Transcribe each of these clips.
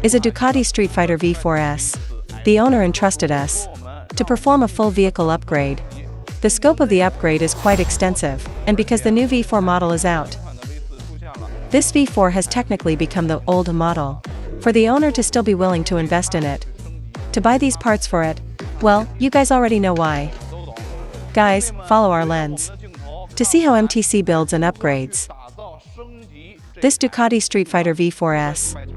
is a Ducati Streetfighter V4S. The owner entrusted us to perform a full vehicle upgrade. The scope of the upgrade is quite extensive, and because the new V4 model is out, this V4 has technically become the old model. For the owner to still be willing to invest in it, to buy these parts for it, well, you guys already know why. Guys, follow our lens to see how MTC builds and upgrades this Ducati Streetfighter V4S.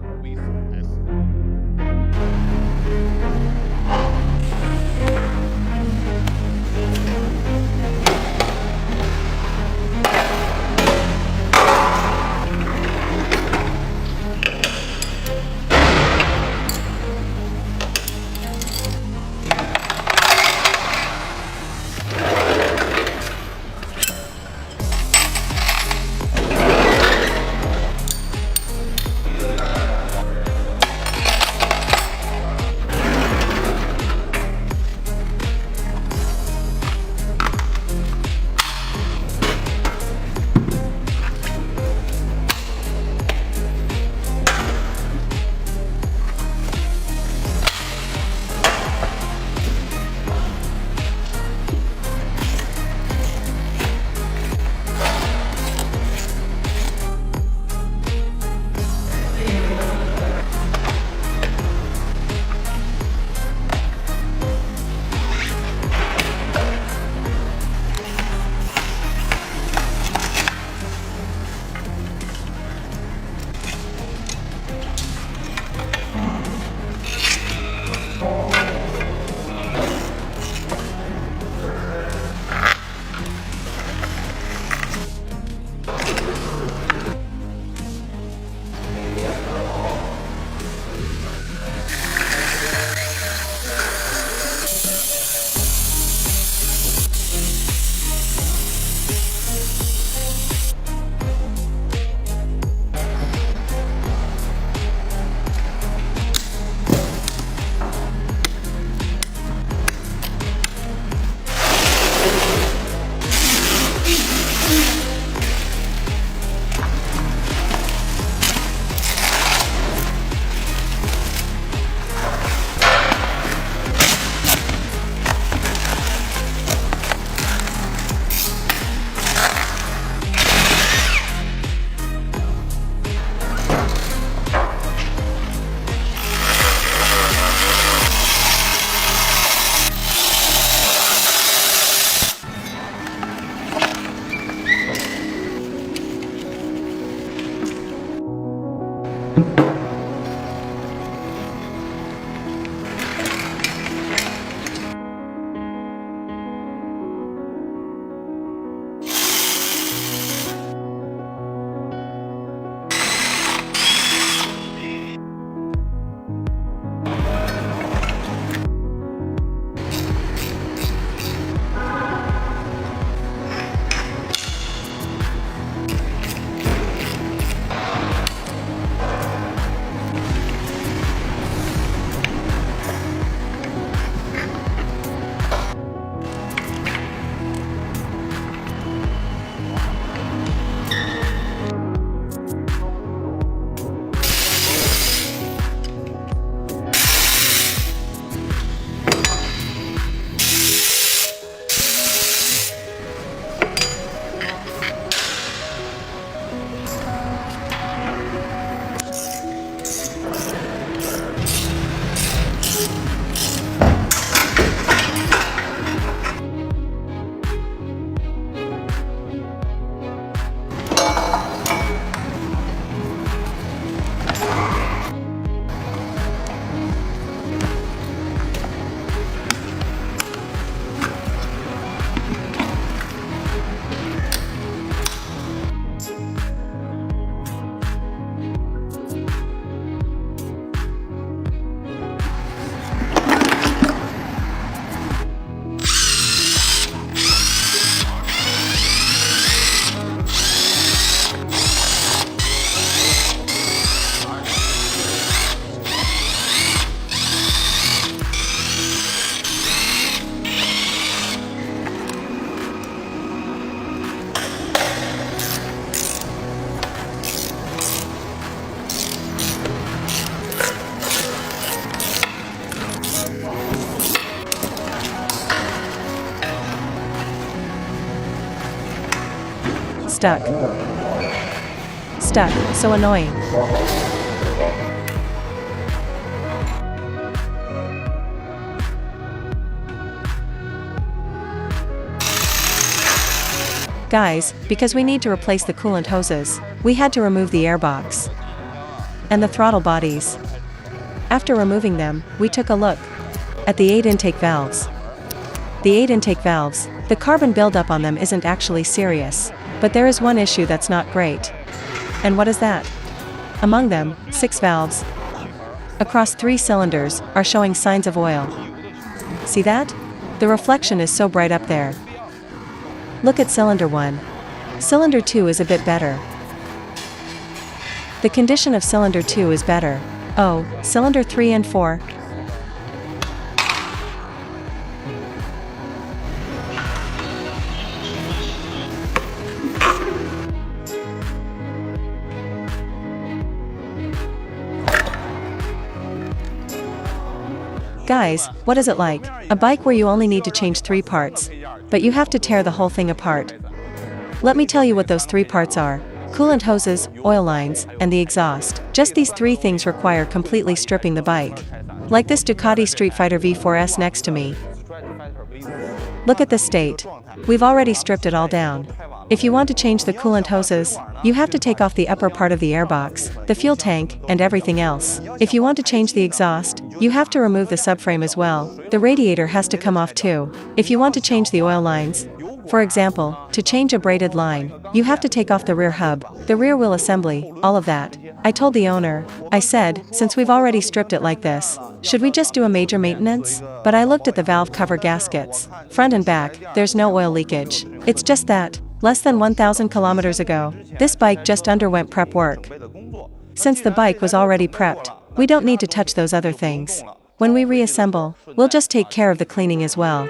Stuck. Stuck, so annoying. Guys, because we need to replace the coolant hoses, we had to remove the airbox and the throttle bodies. After removing them, we took a look at the 8 intake valves. The 8 intake valves, the carbon buildup on them isn't actually serious, but there is one issue that's not great. And what is that? Among them, 6 valves across 3 cylinders are showing signs of oil. See that? The reflection is so bright up there. Look at cylinder 1. Cylinder 2 is a bit better. The condition of cylinder 2 is better. Oh, cylinder 3 and 4. Guys, what is it like? A bike where you only need to change 3 parts, but you have to tear the whole thing apart. Let me tell you what those 3 parts are. Coolant hoses, oil lines, and the exhaust. Just these 3 things require completely stripping the bike. Like this Ducati Streetfighter V4S next to me. Look at the state. We've already stripped it all down. If you want to change the coolant hoses, you have to take off the upper part of the airbox, the fuel tank, and everything else. If you want to change the exhaust, you have to remove the subframe as well. The radiator has to come off too. If you want to change the oil lines, for example, to change a braided line, you have to take off the rear hub, the rear wheel assembly, all of that. I told the owner, I said, since we've already stripped it like this, should we just do a major maintenance? But I looked at the valve cover gaskets, front and back, there's no oil leakage. It's just that, less than 1,000 kilometers ago, this bike just underwent prep work. Since the bike was already prepped, we don't need to touch those other things. When we reassemble, we'll just take care of the cleaning as well.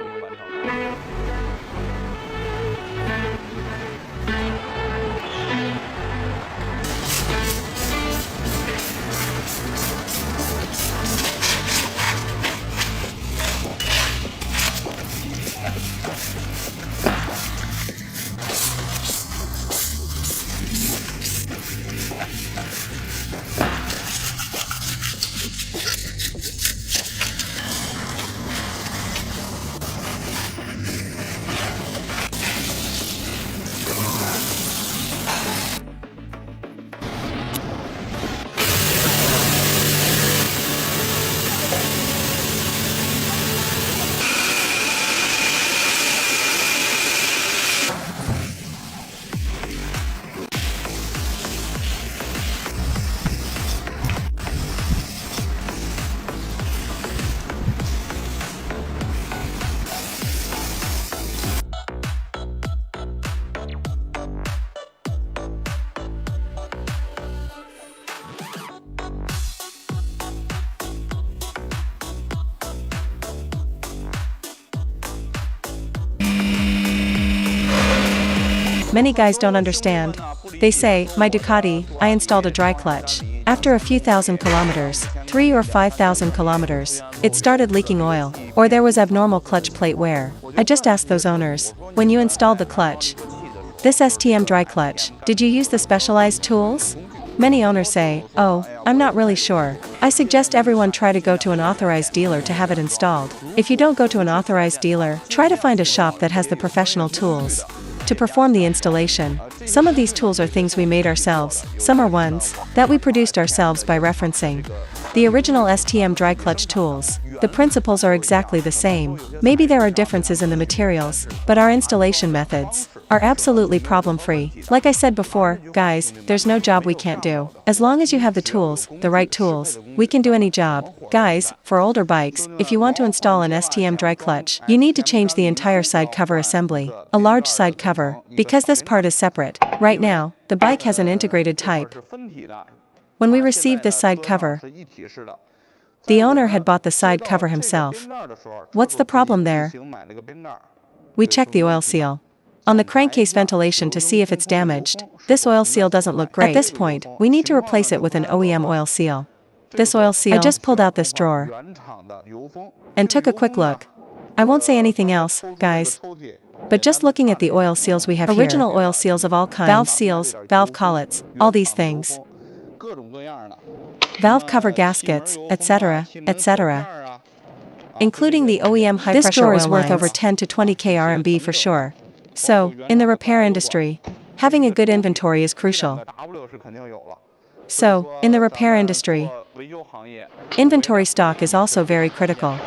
Many guys don't understand. They say, my Ducati, I installed a dry clutch. After a few thousand kilometers, 3 or 5,000 kilometers, it started leaking oil, or there was abnormal clutch plate wear. I just asked those owners, when you installed the clutch, this STM Dry Clutch, did you use the specialized tools? Many owners say, oh, I'm not really sure. I suggest everyone try to go to an authorized dealer to have it installed. If you don't go to an authorized dealer, try to find a shop that has the professional tools to perform the installation. Some of these tools are things we made ourselves, some are ones that we produced ourselves by referencing the original STM Dry Clutch tools. The principles are exactly the same. Maybe there are differences in the materials, but our installation methods are absolutely problem-free. Like I said before, guys, there's no job we can't do. As long as you have the tools, the right tools, we can do any job. Guys, for older bikes, if you want to install an STM Dry Clutch, you need to change the entire side cover assembly, a large side cover, because this part is separate. Right now, the bike has an integrated type. When we received this side cover, the owner had bought the side cover himself. What's the problem there? We checked the oil seal on the crankcase ventilation to see if it's damaged. This oil seal doesn't look great. At this point, we need to replace it with an OEM oil seal. This oil seal, I just pulled out this drawer and took a quick look. I won't say anything else, guys. But just looking at the oil seals we have here, original oil seals of all kinds, valve seals, valve collets, all these things, valve cover gaskets, etc., etc., including the OEM high-pressure oil lines. This drawer is worth over 10 to 20k RMB for sure. So, in the repair industry, having a good inventory is crucial. So, in the repair industry, inventory stock is also very critical.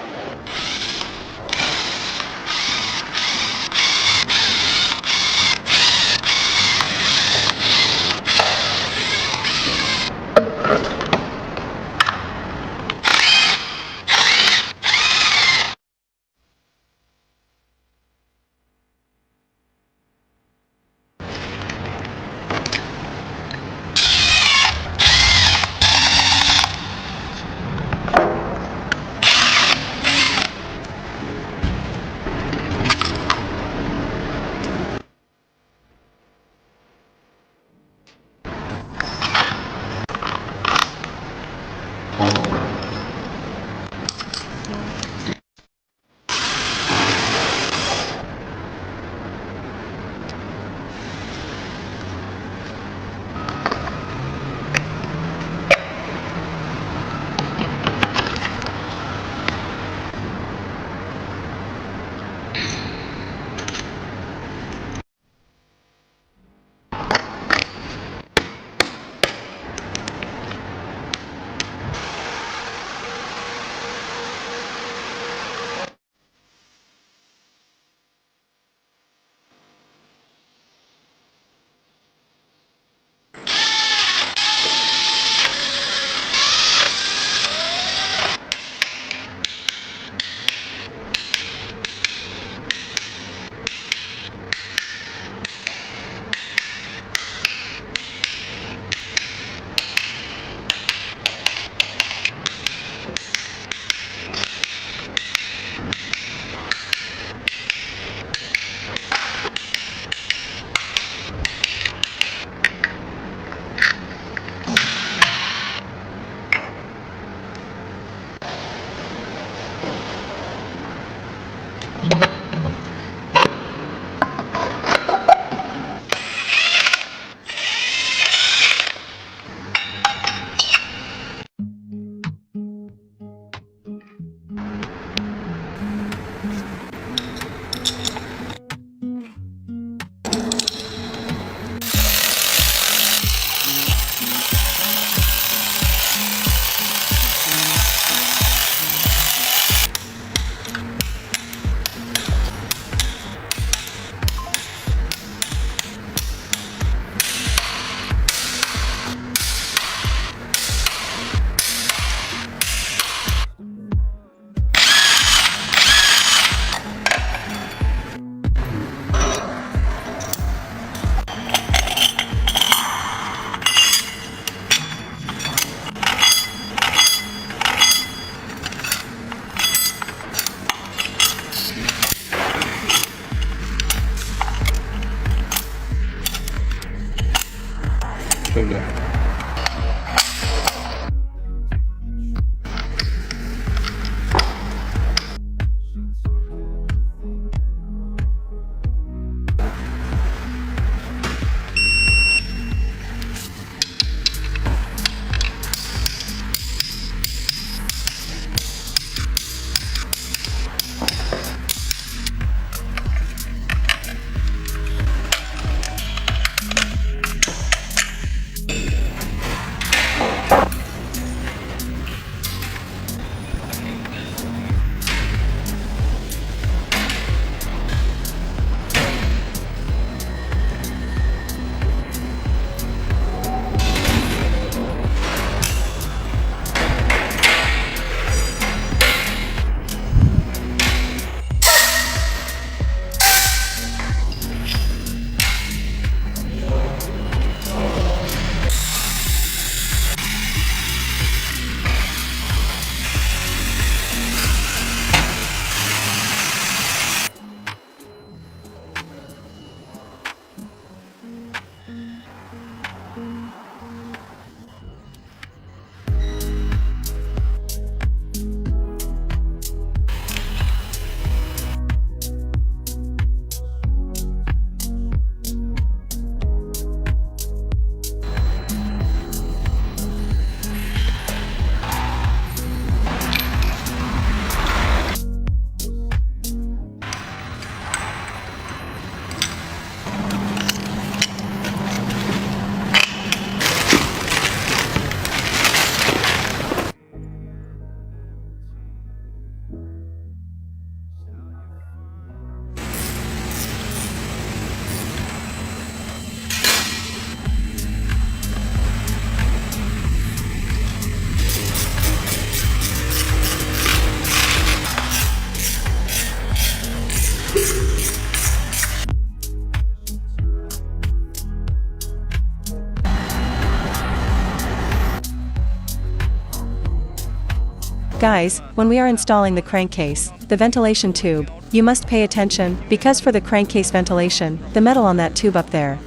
Guys, when we are installing the crankcase, the ventilation tube, you must pay attention, because for the crankcase ventilation, the metal on that tube up there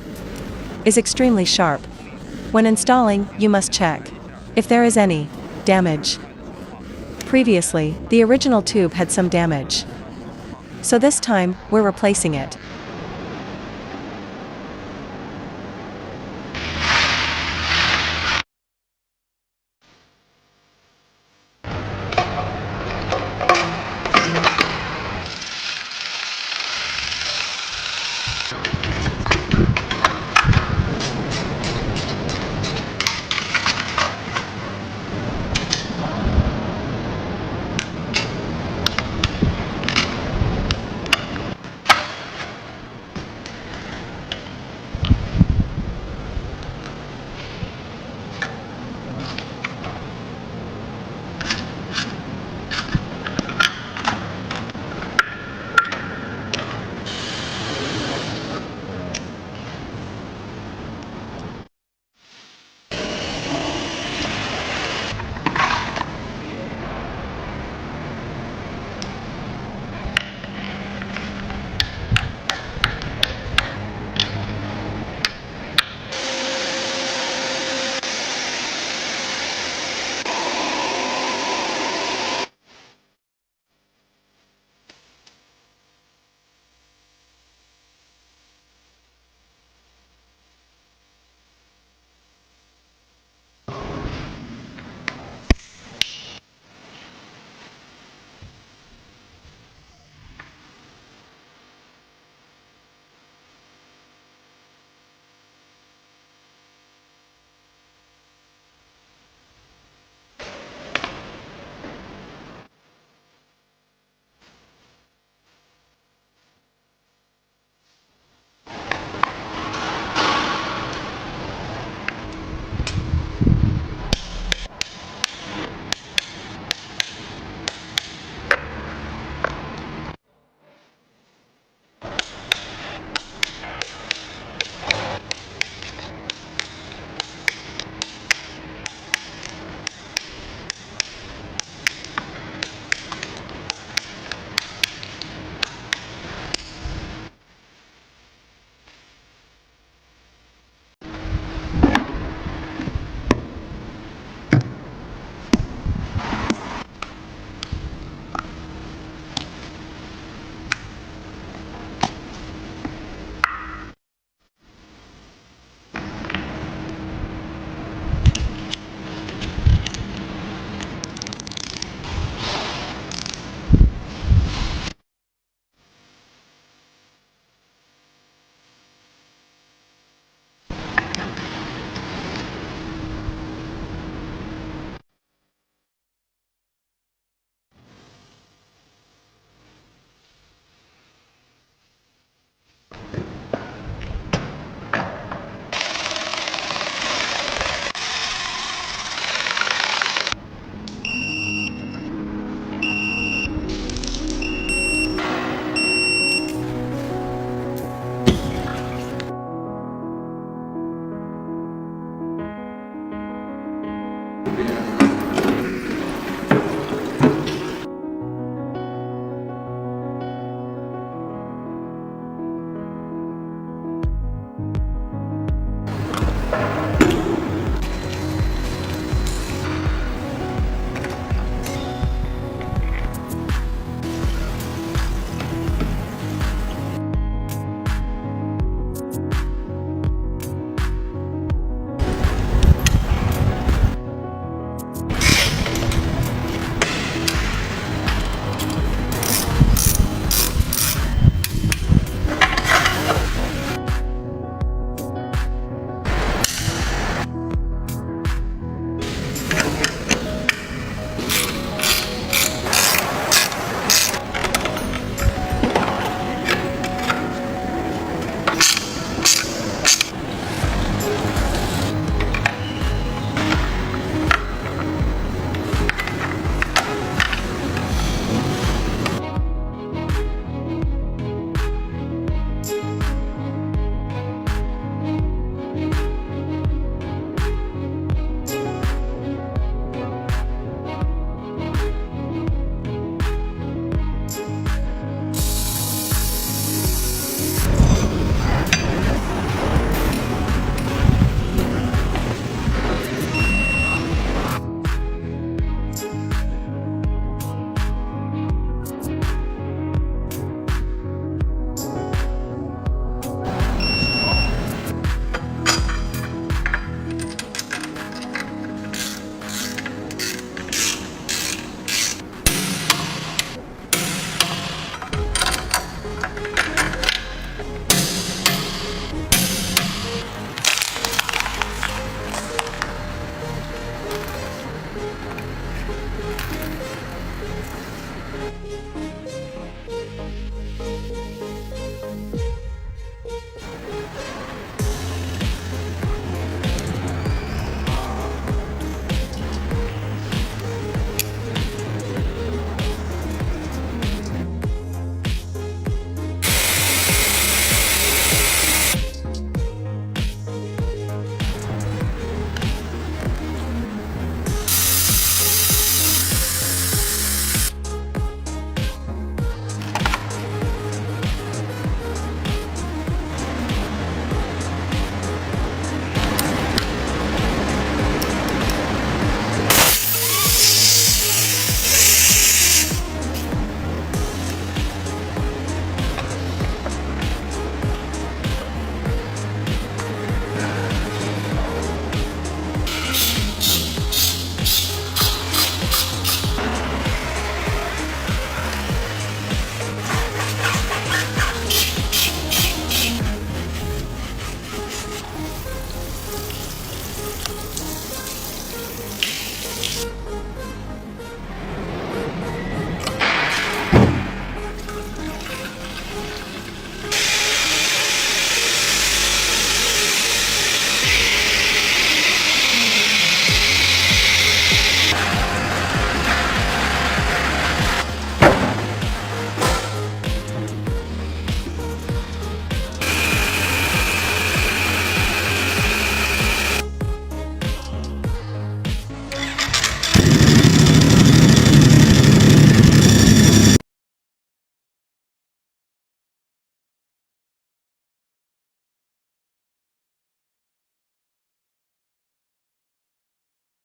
is extremely sharp. When installing, you must check if there is any damage. Previously, the original tube had some damage. So this time, we're replacing it.